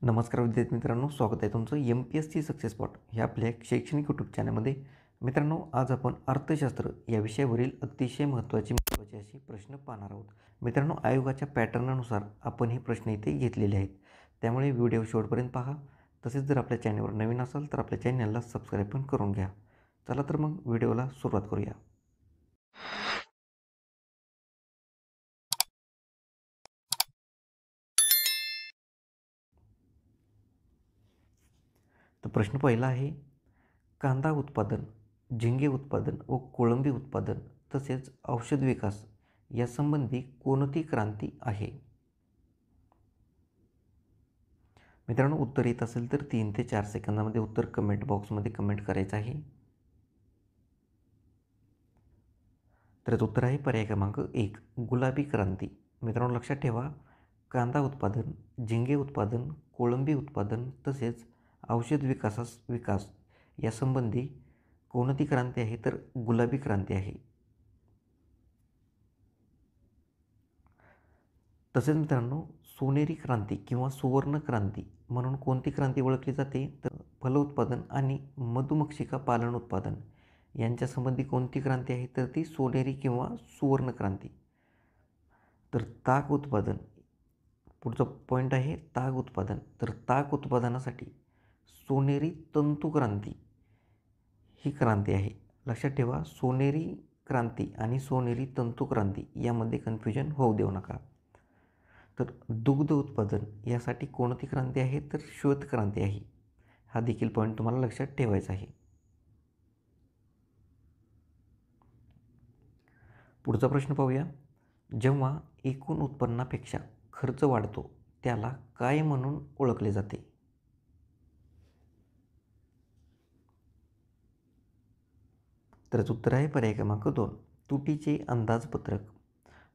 नमस्कार विद्यार्थी मित्रांनो, स्वागत आहे तुमचं MPSC सक्सेस स्पॉट ह्या आपल्या शैक्षणिक यूट्यूब चॅनलमध्ये. मित्रांनो, आज आपण अर्थशास्त्र या विषयावरील अतिशय महत्त्वाचे असे प्रश्न पाहणार आहोत. मित्रांनो, आयोगाच्या पॅटर्ननुसार आपण हे प्रश्न इथे घेतलेले आहेत, त्यामुळे व्हिडिओ शेवटपर्यंत पहा. तसेच जर आपल्या चॅनलवर नवीन असाल तर आपल्या चॅनलला सबस्क्राईब पण करून घ्या. चला तर मग व्हिडिओला सुरुवात करूया. तर प्रश्न पहिला आहे, कांदा उत्पादन, झिंगे उत्पादन व कोळंबी उत्पादन तसेच औषध विकास यासंबंधी कोणती क्रांती आहे? मित्रांनो, उत्तर येत असेल तर 3 ते 4 सेकंदामध्ये उत्तर कमेंट बॉक्समध्ये कमेंट करायचं आहे. तर उत्तर आहे पर्याय क्रमांक 1, गुलाबी क्रांती. मित्रांनो, लक्षात ठेवा, कांदा उत्पादन, झिंगे उत्पादन, कोळंबी उत्पादन तसेच औषध विकास यासंबंधी कोणती क्रांती आहे? तर गुलाबी क्रांती आहे. तसेच मित्रांनो, सोनेरी क्रांती किंवा सुवर्ण क्रांती म्हणून कोणती क्रांती ओळखली जाते? तर फलोत्पादन आणि मधुमक्षिका पालन उत्पादन यांच्यासंबंधी कोणती क्रांती आहे? तर ती सोनेरी किंवा सुवर्ण क्रांती. तर ताग उत्पादन, पुढचा पॉईंट आहे ताग उत्पादन. तर ताग उत्पादनासाठी सोनेरी तंतुक्रांती ही क्रांती आहे. लक्षात ठेवा, सोनेरी क्रांती आणि सोनेरी तंतुक्रांती यामध्ये कन्फ्युजन होऊ देऊ नका. तर दुग्ध उत्पादन यासाठी कोणती क्रांती आहे? तर श्वेत क्रांती आहे. हा देखील पॉईंट तुम्हाला लक्षात ठेवायचा आहे. पुढचा प्रश्न पाहूया. जेव्हा एकूण उत्पन्नापेक्षा खर्च वाढतो त्याला काय म्हणून ओळखले जाते? तर उत्तर आहे पर्याय क्रमांक 2, तुटीचे अंदाजपत्रक.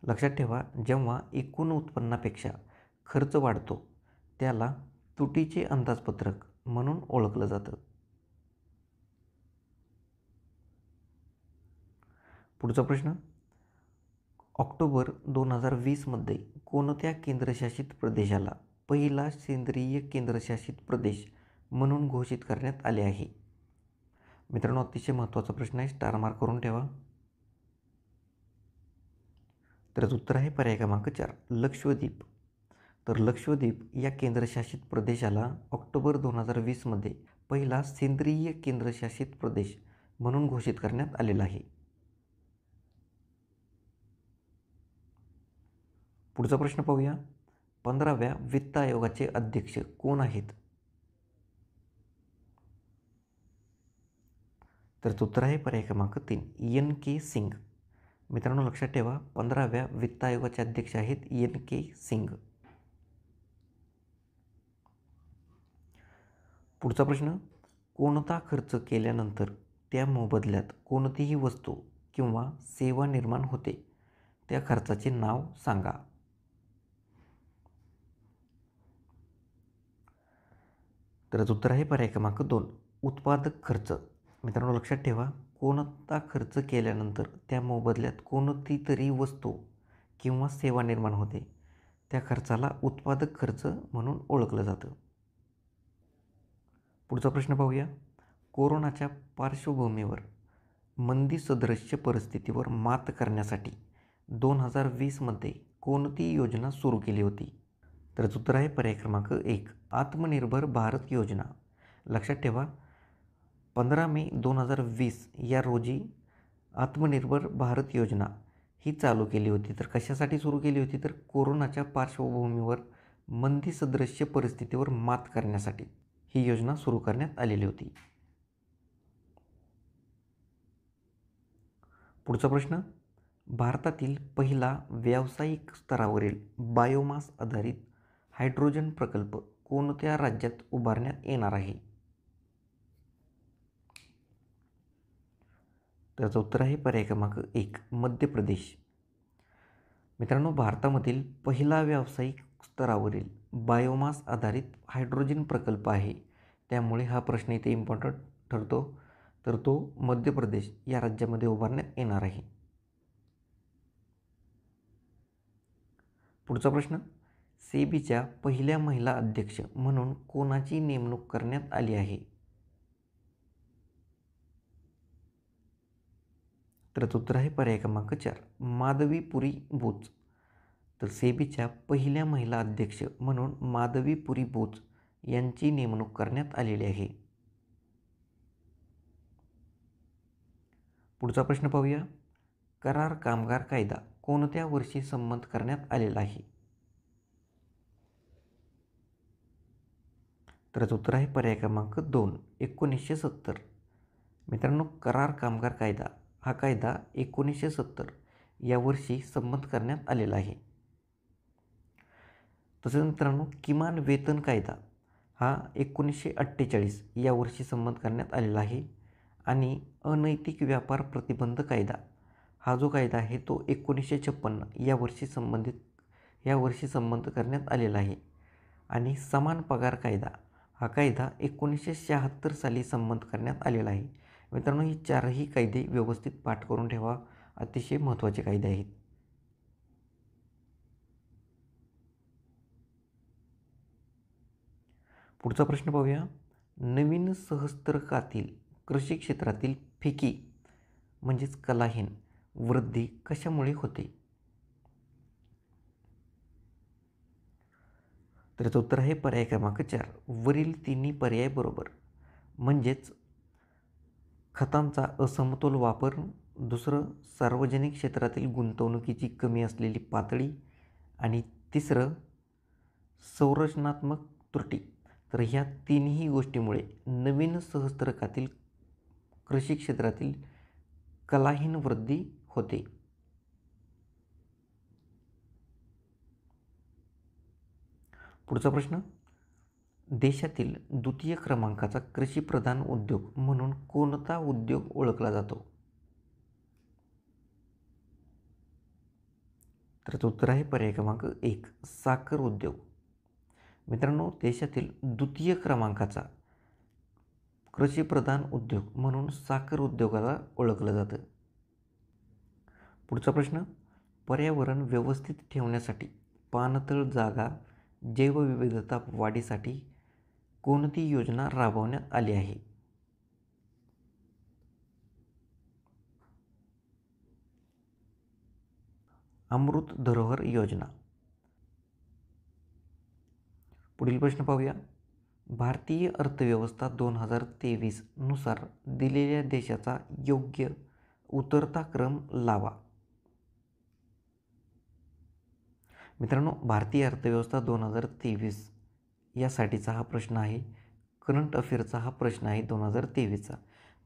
लक्षात ठेवा, जेव्हा एकूण उत्पन्नापेक्षा खर्च वाढतो त्याला तुटीचे अंदाजपत्रक म्हणून ओळखलं जातं. पुढचा प्रश्न, ऑक्टोबर 2020मध्ये कोणत्या केंद्रशासित प्रदेशाला पहिला सेंद्रिय केंद्रशासित प्रदेश म्हणून घोषित करण्यात आले आहे? मित्रांनो, अतिशय महत्त्वाचा प्रश्न आहे, स्टार मार्क करून ठेवा. तर उत्तर आहे पर्याय क्रमांक 4, लक्षद्वीप. तर लक्षद्वीप या केंद्रशासित प्रदेशाला ऑक्टोबर 2020मध्ये पहिला सेंद्रिय केंद्रशासित प्रदेश म्हणून घोषित करण्यात आलेला आहे. पुढचा प्रश्न पाहूया. 15व्या वित्त आयोगाचे अध्यक्ष कोण आहेत? तर उत्तर आहे पर्याय क्रमांक 3, NK सिंग. मित्रांनो, लक्षात ठेवा, 15व्या वित्त आयोगाचे अध्यक्ष आहेत NK सिंग. पुढचा प्रश्न, कोणता खर्च केल्यानंतर त्या मोबदल्यात कोणतीही वस्तू किंवा सेवा निर्माण होते त्या खर्चाचे नाव सांगा? तर उत्तर आहे पर्याय क्रमांक 2, उत्पादक खर्च. मित्रांनो, लक्षात ठेवा, कोणता खर्च केल्यानंतर त्या मोबदल्यात कोणती तरी वस्तू किंवा सेवा निर्माण होते त्या खर्चाला उत्पादक खर्च म्हणून ओळखलं जातं. पुढचा प्रश्न पाहूया. कोरोनाच्या पार्श्वभूमीवर मंदी सदृश्य परिस्थितीवर मात करण्यासाठी 2020मध्ये कोणती योजना सुरू केली होती? तर उत्तर आहे पर्याय क्रमांक 1, आत्मनिर्भर भारत योजना. लक्षात ठेवा, 15 मे 2020 या रोजी आत्मनिर्भर भारत योजना ही चालू केली होती. तर कशासाठी सुरू केली होती? तर कोरोनाच्या पार्श्वभूमीवर मंदी सदृश्य परिस्थितीवर मात करण्यासाठी ही योजना सुरू करण्यात आलेली होती. पुढचा प्रश्न, भारतातील पहिला व्यावसायिक स्तरावरील बायोमास आधारित हायड्रोजन प्रकल्प कोणत्या राज्यात उभारण्यात येणार आहे? त्याचं उत्तर आहे पर्याय क्रमांक 1, मध्य प्रदेश. मित्रांनो, भारतामधील पहिला व्यावसायिक स्तरावरील बायोमास आधारित हायड्रोजन प्रकल्प आहे, त्यामुळे हा प्रश्न इथे इम्पॉर्टंट ठरतो. तर तो मध्य प्रदेश या राज्यामध्ये उभारण्यात येणार आहे. पुढचा प्रश्न, सेबीच्या पहिल्या महिला अध्यक्ष म्हणून कोणाची नेमणूक करण्यात आली आहे? तर उत्तर आहे पर्याय क्रमांक 4 माधवीपुरी बोच. तर सेबीच्या पहिल्या महिला अध्यक्ष म्हणून माधवीपुरी बोच यांची नेमणूक करण्यात आलेली आहे. पुढचा प्रश्न पाहूया. करार कामगार कायदा कोणत्या वर्षी संमत करण्यात आलेला आहे? तर उत्तर आहे पर्याय क्रमांक 2 1970. मित्रांनो, करार कामगार कायदा हा कायदा 1970 या वर्षी संमत करण्यात आलेला आहे. तसेच मित्रांनो, किमान वेतन कायदा हा 1948 या वर्षी संमत करण्यात आलेला आहे. आणि अनैतिक व्यापार प्रतिबंध कायदा हा जो कायदा आहे तो 1956 या वर्षी संमत करण्यात आलेला आहे. आणि समान पगार कायदा हा कायदा 1976 साली संमत करण्यात आलेला आहे. मित्रांनो, ही चारही कायदे व्यवस्थित पाठ करून ठेवा, अतिशय महत्त्वाचे कायदे आहेत. पुढचा प्रश्न पाहूया. नवीन सहस्त्रकातील कृषी क्षेत्रातील फिकी म्हणजेच कलाहीन वृद्धी कशामुळे होते? तर याचं उत्तर आहे पर्याय क्रमांक 4 वरील तिन्ही पर्याय बरोबर. म्हणजेच खतांचा असमतोल वापर, दुसरं सार्वजनिक क्षेत्रातील गुंतवणुकीची कमी असलेली पातळी, आणि तिसरं संरचनात्मक त्रुटी. तर ह्या तिन्ही गोष्टीमुळे नवीन सहस्त्रकातील कृषी क्षेत्रातील कलाहीन वृद्धी होते. पुढचा प्रश्न. देशातील द्वितीय क्रमांकाचा कृषीप्रधान उद्योग म्हणून कोणता उद्योग ओळखला जातो? तर उत्तर आहे पर्याय क्रमांक 1 साखर उद्योग. मित्रांनो, देशातील द्वितीय क्रमांकाचा कृषीप्रधान उद्योग म्हणून साखर उद्योगाला ओळखलं जातं. पुढचा प्रश्न. पर्यावरण व्यवस्थित ठेवण्यासाठी पाणथळ जागा जैवविविधता वाढीसाठी कोणती योजना राबवण्यात आली आहे? अमृत धरोहर योजना. पुढील प्रश्न पाहूया. भारतीय अर्थव्यवस्था 2023 नुसार दिलेल्या देशाचा योग्य उतरता क्रम लावा. मित्रांनो, भारतीय अर्थव्यवस्था 2023 यासाठीचा हा प्रश्न आहे. करंट अफेअरचा हा प्रश्न आहे 2023चा.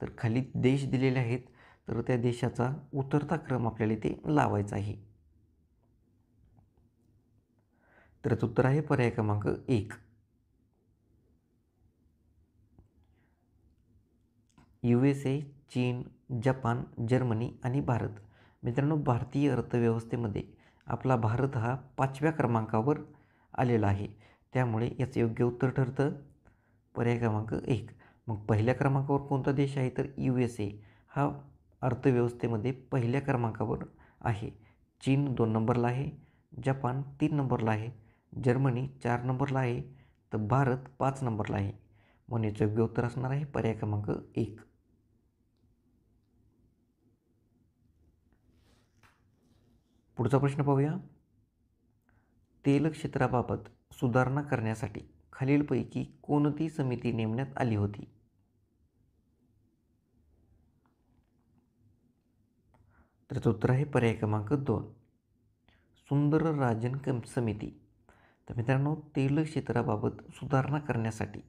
तर खाली देश दिलेले आहेत, तर त्या देशाचा उतरता क्रम आपल्याला इथे लावायचा आहे. तर उत्तर आहे पर्याय क्रमांक 1 USA, चीन, जपान, जर्मनी आणि भारत. मित्रांनो, भारतीय अर्थव्यवस्थेमध्ये आपला भारत हा 5व्या क्रमांकावर आलेला आहे. त्यामुळे याचं योग्य उत्तर ठरतं पर्याय क्रमांक 1. मग पहिल्या क्रमांकावर कोणता देश आहे? तर USA हा अर्थव्यवस्थेमध्ये पहिल्या क्रमांकावर आहे. चीन 2 नंबरला आहे, जपान 3 नंबरला आहे, जर्मनी 4 नंबरला आहे, तर भारत 5 नंबरला आहे. म्हणून याचं योग्य उत्तर असणार आहे पर्याय क्रमांक 1. पुढचा प्रश्न पाहूया. तेल क्षेत्राबाबत सुधारणा करण्यासाठी खालीलपैकी कोणती समिती नेमण्यात आली होती? तर उत्तर आहे पर्याय क्रमांक 2 सुंदरराजन समिती. तर मित्रांनो, तेल क्षेत्राबाबत सुधारणा करण्यासाठी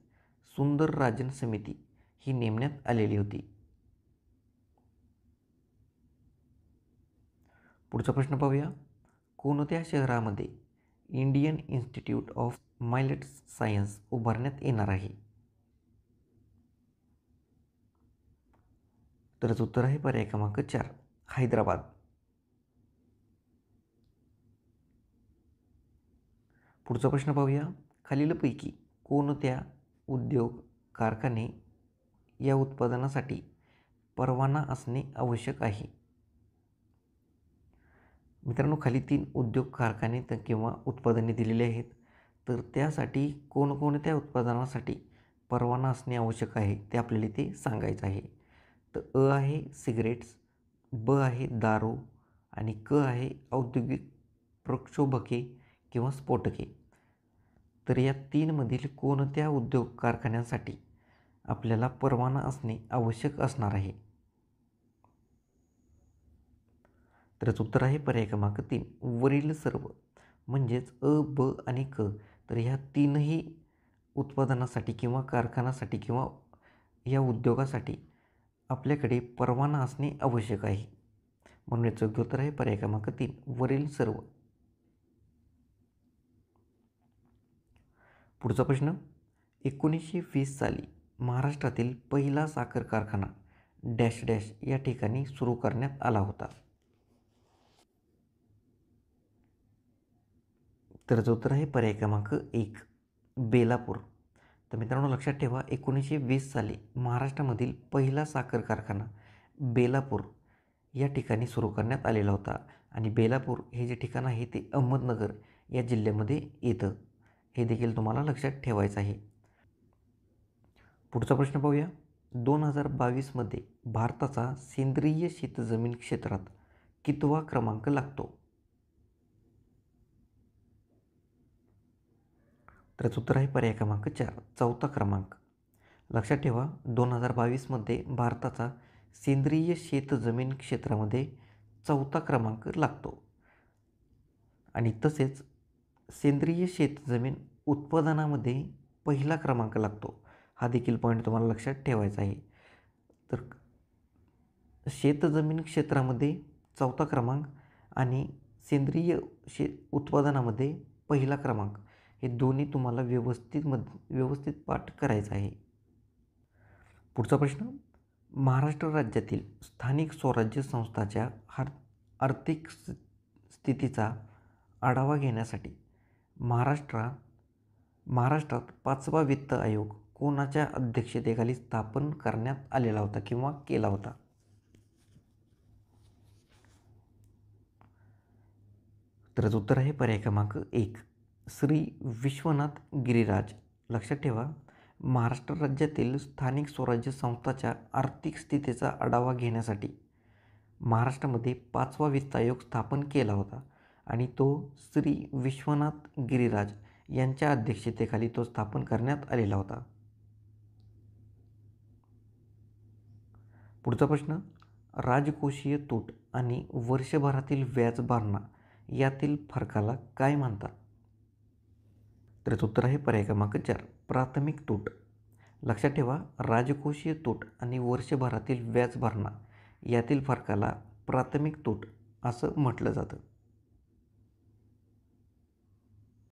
सुंदरराजन समिती ही नेमण्यात आलेली होती. पुढचा प्रश्न पाहूया. कोणत्या शहरामध्ये Indian institute of millet science उभारण्यात येणार आहे? तर उत्तर आहे पर्याय क्रमांक 4 हैदराबाद. पुढचा प्रश्न पाहूया. खालीलपैकी कोणत्या उद्योग कारखाने या उत्पादनासाठी परवाना असणे आवश्यक आहे? मित्रांनो, खाली 3 उद्योग कारखाने किंवा उत्पादने दिलेले आहेत. तर त्यासाठी कोणकोणत्या उत्पादनासाठी परवाना असणे आवश्यक आहे ते आपल्याला इथे सांगायचं आहे. तर आहे सिगरेट्स, ब आहे दारू आणि क आहे औद्योगिक प्रक्षोभके किंवा स्फोटके. तर या तीनमधील कोणत्या उद्योग कारखान्यांसाठी आपल्याला परवाना असणे आवश्यक असणार आहे? तर उत्तर आहे पर्याय क्रमांक 3 वरील सर्व. म्हणजेच अ, ब आणि क. तर ह्या तीनही उत्पादनासाठी किंवा कारखान्यासाठी किंवा या उद्योगासाठी आपल्याकडे परवाना असणे आवश्यक आहे. म्हणून याचं योग्य उत्तर आहे पर्याय क्रमांक 3 वरील सर्व. पुढचा प्रश्न 1920 साली महाराष्ट्रातील पहिला साखर कारखाना डॅश डॅश या ठिकाणी सुरू करण्यात आला होता. तर याचं उत्तर आहे पर्याय क्रमांक 1 बेलापूर. तर मित्रांनो लक्षात ठेवा 1920 साली महाराष्ट्रामधील पहिला साखर कारखाना बेलापूर या ठिकाणी सुरू करण्यात आलेला होता आणि बेलापूर हे जे ठिकाण आहे ते अहमदनगर या जिल्ह्यामध्ये येतं. हे देखील तुम्हाला लक्षात ठेवायचं आहे. पुढचा प्रश्न पाहूया 2022मध्ये भारताचा सेंद्रिय शेतजमीन क्षेत्रात कितवा क्रमांक लागतो? तर याचं उत्तर आहे पर्याय क्रमांक 4 चौथा क्रमांक. लक्षात ठेवा 2022मध्ये भारताचा सेंद्रिय शेतजमीन क्षेत्रामध्ये चौथा क्रमांक लागतो आणि तसेच सेंद्रिय शेतजमीन उत्पादनामध्ये पहिला क्रमांक लागतो. हा देखील पॉईंट तुम्हाला लक्षात ठेवायचा आहे. तर शेतजमीन क्षेत्रामध्ये चौथा क्रमांक आणि सेंद्रिय उत्पादनामध्ये पहिला क्रमांक हे दोन्ही तुम्हाला व्यवस्थित पाठ करायचं आहे. पुढचा प्रश्न महाराष्ट्र राज्यातील स्थानिक स्वराज्य संस्थाच्या आर्थिक स्थितीचा आढावा घेण्यासाठी महाराष्ट्रात 5वा वित्त आयोग कोणाच्या अध्यक्षतेखाली स्थापन करण्यात आलेला होता किंवा केला होता? तर उत्तर आहे पर्याय क्रमांक 1 श्री विश्वनाथ गिरिराज. लक्षात ठेवा महाराष्ट्र राज्यातील स्थानिक स्वराज्य संस्थाच्या आर्थिक स्थितीचा आढावा घेण्यासाठी महाराष्ट्रामध्ये 5वा वित्त आयोग स्थापन केला होता आणि तो श्री विश्वनाथ गिरिराज यांच्या अध्यक्षतेखाली तो स्थापन करण्यात आलेला होता. पुढचा प्रश्न राजकोषीय तूट आणि वर्षभरातील व्याज भरणा यातील फरकाला काय म्हणतात? तर उत्तर आहे पर्याय क्रमांक 4 प्राथमिक तूट. लक्षात ठेवा राजकोषीय तूट आणि वर्षभरातील व्याज भरणा यातील फरकाला प्राथमिक तूट असं म्हटलं जातं.